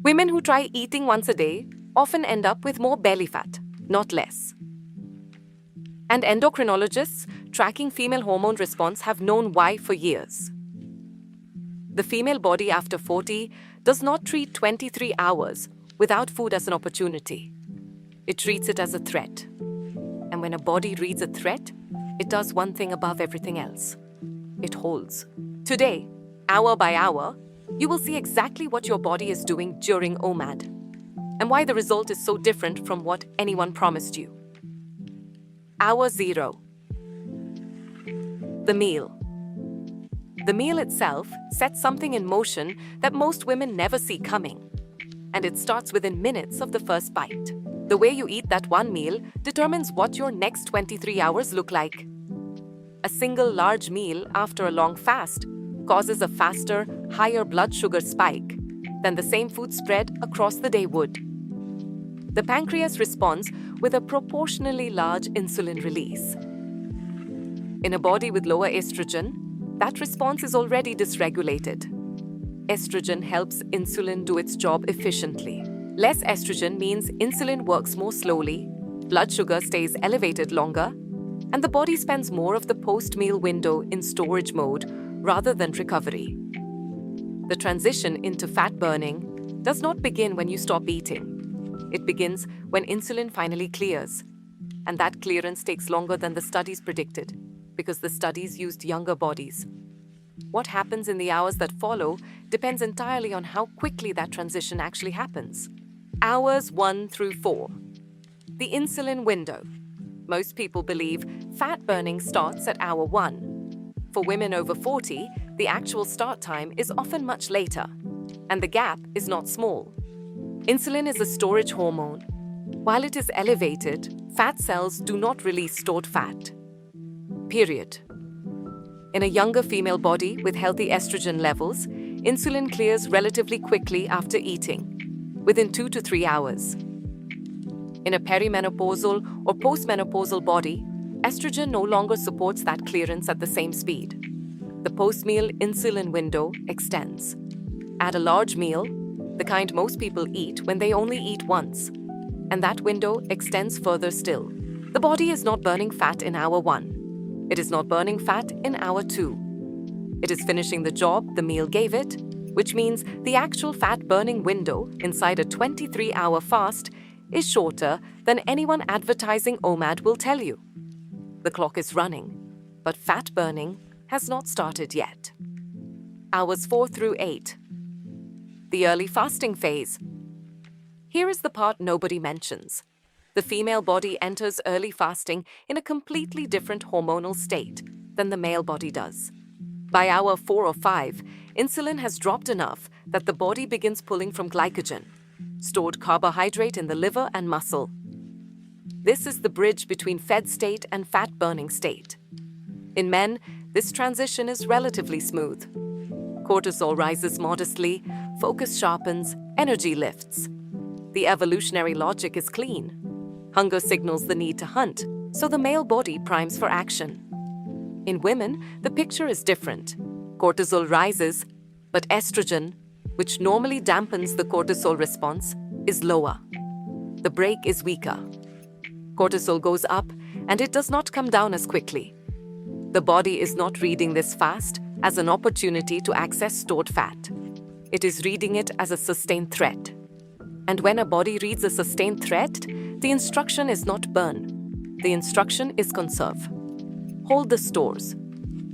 Women who try eating once a day often end up with more belly fat, not less. And endocrinologists tracking female hormone response have known why for years. The female body after 40 does not treat 23 hours without food as an opportunity. It treats it as a threat. And when a body reads a threat, it does one thing above everything else. It holds. Today, hour by hour, you will see exactly what your body is doing during OMAD and why the result is so different from what anyone promised you. Hour 0. The meal. The meal itself sets something in motion that most women never see coming. And it starts within minutes of the first bite. The way you eat that one meal determines what your next 23 hours look like. A single large meal after a long fast causes a faster, higher blood sugar spike than the same food spread across the day would. The pancreas responds with a proportionally large insulin release. In a body with lower estrogen, that response is already dysregulated. Estrogen helps insulin do its job efficiently. Less estrogen means insulin works more slowly, blood sugar stays elevated longer, and the body spends more of the post-meal window in storage mode rather than recovery. The transition into fat burning does not begin when you stop eating. It begins when insulin finally clears, and that clearance takes longer than the studies predicted because the studies used younger bodies. What happens in the hours that follow depends entirely on how quickly that transition actually happens. Hours 1 through 4. The insulin window. Most people believe fat burning starts at hour 1. For women over 40, the actual start time is often much later, and the gap is not small. Insulin is a storage hormone. While it is elevated, fat cells do not release stored fat. Period. In a younger female body with healthy estrogen levels, insulin clears relatively quickly after eating, within 2 to 3 hours. In a perimenopausal or postmenopausal body, estrogen no longer supports that clearance at the same speed. The post-meal insulin window extends. At a large meal, the kind most people eat when they only eat once, and that window extends further still. The body is not burning fat in hour 1. It is not burning fat in hour 2. It is finishing the job the meal gave it, which means the actual fat burning window inside a 23-hour fast is shorter than anyone advertising OMAD will tell you. The clock is running, but fat burning has not started yet. Hours 4 through 8. The early fasting phase. Here is the part nobody mentions. The female body enters early fasting in a completely different hormonal state than the male body does. By hour 4 or 5, insulin has dropped enough that the body begins pulling from glycogen, stored carbohydrate in the liver and muscle. This is the bridge between fed state and fat-burning state. In men, this transition is relatively smooth. Cortisol rises modestly, focus sharpens, energy lifts. The evolutionary logic is clean. Hunger signals the need to hunt, so the male body primes for action. In women, the picture is different. Cortisol rises, but estrogen, which normally dampens the cortisol response, is lower. The brake is weaker. Cortisol goes up, and it does not come down as quickly. The body is not reading this fast as an opportunity to access stored fat. It is reading it as a sustained threat. And when a body reads a sustained threat, the instruction is not burn. The instruction is conserve. Hold the stores,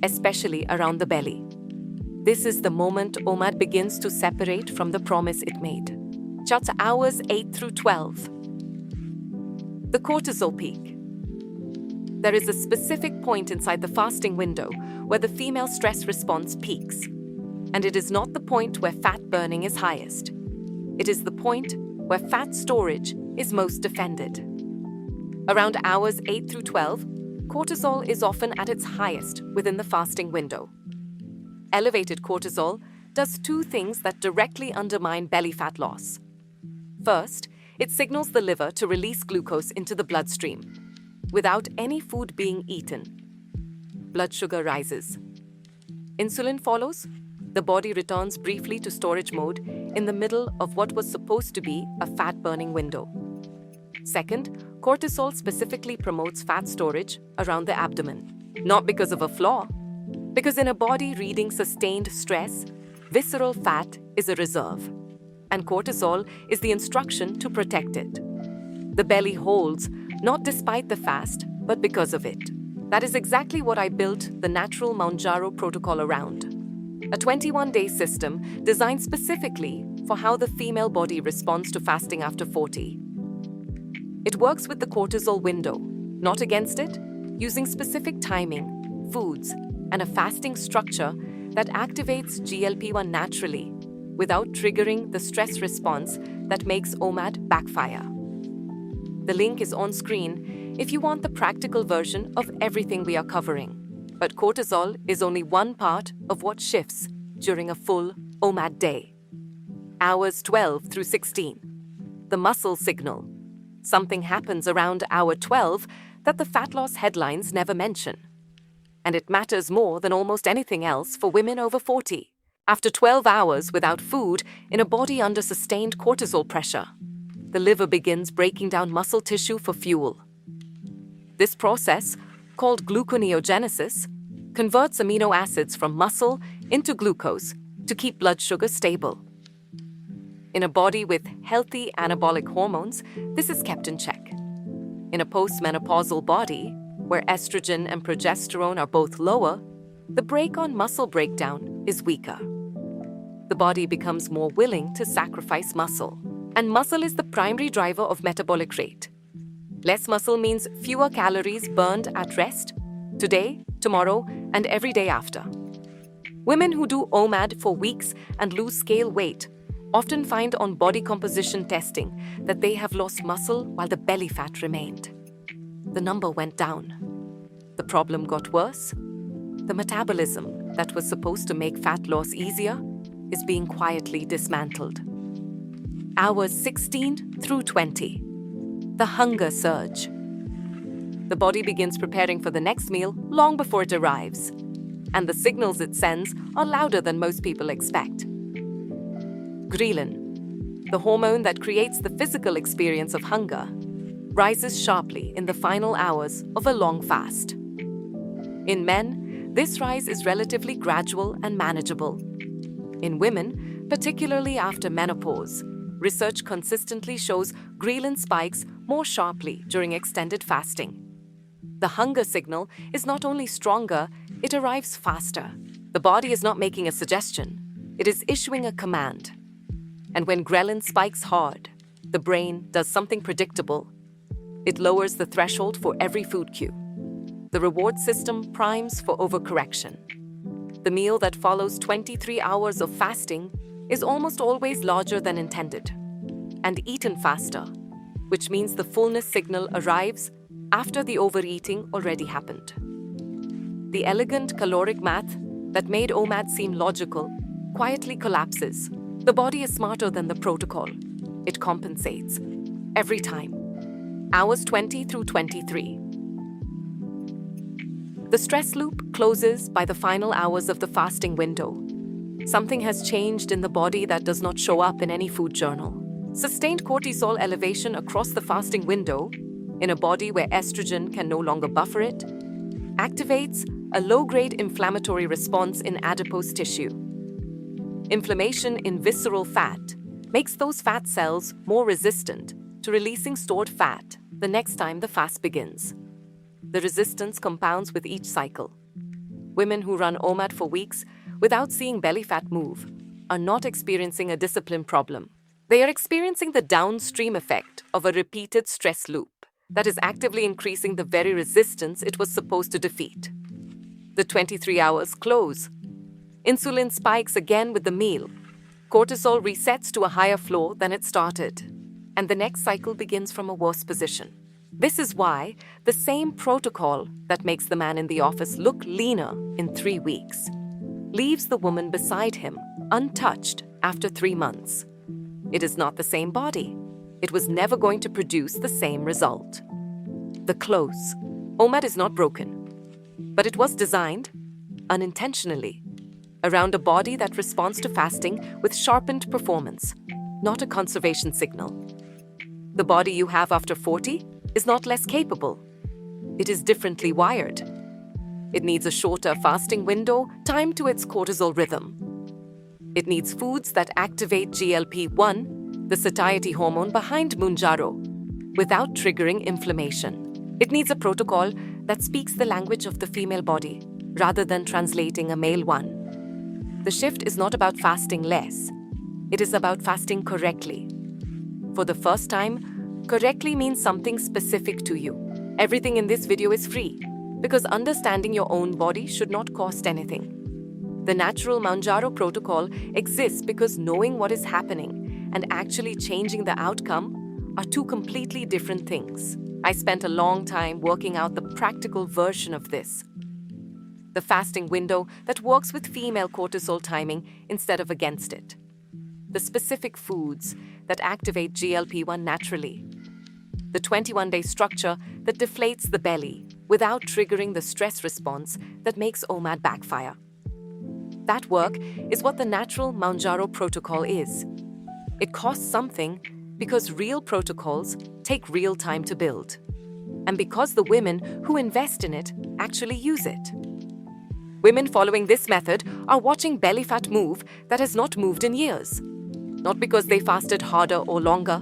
especially around the belly. This is the moment OMAD begins to separate from the promise it made. Just hours 8 through 12. The cortisol peak. There is a specific point inside the fasting window where the female stress response peaks. And it is not the point where fat burning is highest. It is the point where fat storage is most defended. Around hours 8 through 12, cortisol is often at its highest within the fasting window. Elevated cortisol does two things that directly undermine belly fat loss. First, it signals the liver to release glucose into the bloodstream without any food being eaten. Blood sugar rises. Insulin follows. The body returns briefly to storage mode, in the middle of what was supposed to be a fat-burning window. Second, cortisol specifically promotes fat storage around the abdomen, not because of a flaw, because in a body reading sustained stress, visceral fat is a reserve, and cortisol is the instruction to protect it. The belly holds, not despite the fast, but because of it. That is exactly what I built the Natural Mounjaro protocol around. A 21-day system designed specifically for how the female body responds to fasting after 40. It works with the cortisol window, not against it, using specific timing, foods, and a fasting structure that activates GLP-1 naturally without triggering the stress response that makes OMAD backfire. The link is on screen if you want the practical version of everything we are covering. But cortisol is only one part of what shifts during a full OMAD day. Hours 12 through 16. The muscle signal. Something happens around hour 12 that the fat loss headlines never mention. And it matters more than almost anything else for women over 40. After 12 hours without food in a body under sustained cortisol pressure, the liver begins breaking down muscle tissue for fuel. This process, called gluconeogenesis, converts amino acids from muscle into glucose to keep blood sugar stable. In a body with healthy anabolic hormones, this is kept in check. In a postmenopausal body, where estrogen and progesterone are both lower, the brake on muscle breakdown is weaker. The body becomes more willing to sacrifice muscle. And muscle is the primary driver of metabolic rate. Less muscle means fewer calories burned at rest, today, tomorrow, and every day after. Women who do OMAD for weeks and lose scale weight often find on body composition testing that they have lost muscle while the belly fat remained. The number went down. The problem got worse. The metabolism that was supposed to make fat loss easier is being quietly dismantled. Hours 16 through 20. The hunger surge. The body begins preparing for the next meal long before it arrives, and the signals it sends are louder than most people expect. Ghrelin, the hormone that creates the physical experience of hunger, rises sharply in the final hours of a long fast. In men, this rise is relatively gradual and manageable. In women, particularly after menopause, research consistently shows ghrelin spikes more sharply during extended fasting. The hunger signal is not only stronger, it arrives faster. The body is not making a suggestion, it is issuing a command. And when ghrelin spikes hard, the brain does something predictable. It lowers the threshold for every food cue. The reward system primes for overcorrection. The meal that follows 23 hours of fasting is almost always larger than intended and eaten faster, which means the fullness signal arrives after the overeating already happened. The elegant caloric math that made OMAD seem logical quietly collapses. The body is smarter than the protocol. It compensates. Every time. Hours 20 through 23. The stress loop closes by the final hours of the fasting window. Something has changed in the body that does not show up in any food journal. Sustained cortisol elevation across the fasting window, in a body where estrogen can no longer buffer it, activates a low-grade inflammatory response in adipose tissue. Inflammation in visceral fat makes those fat cells more resistant to releasing stored fat the next time the fast begins. The resistance compounds with each cycle. Women who run OMAD for weeks without seeing belly fat move are not experiencing a discipline problem. They are experiencing the downstream effect of a repeated stress loop that is actively increasing the very resistance it was supposed to defeat. The 23 hours close. Insulin spikes again with the meal. Cortisol resets to a higher floor than it started, and the next cycle begins from a worse position. This is why the same protocol that makes the man in the office look leaner in 3 weeks leaves the woman beside him untouched after 3 months. It is not the same body. It was never going to produce the same result. The close. OMAD is not broken, but it was designed unintentionally around a body that responds to fasting with sharpened performance, not a conservation signal. The body you have after 40 is not less capable. It is differently wired. It needs a shorter fasting window timed to its cortisol rhythm. It needs foods that activate GLP-1, the satiety hormone behind Mounjaro, without triggering inflammation. It needs a protocol that speaks the language of the female body rather than translating a male one. The shift is not about fasting less. It is about fasting correctly. For the first time, correctly means something specific to you. Everything in this video is free because understanding your own body should not cost anything. The natural Mounjaro protocol exists because knowing what is happening and actually changing the outcome are two completely different things. I spent a long time working out the practical version of this. The fasting window that works with female cortisol timing instead of against it. The specific foods that activate GLP-1 naturally. The 21-day structure that deflates the belly without triggering the stress response that makes OMAD backfire. That work is what the natural Mounjaro protocol is. It costs something because real protocols take real time to build. And because the women who invest in it actually use it. Women following this method are watching belly fat move that has not moved in years. Not because they fasted harder or longer,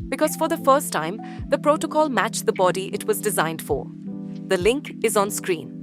because for the first time, the protocol matched the body it was designed for. The link is on screen.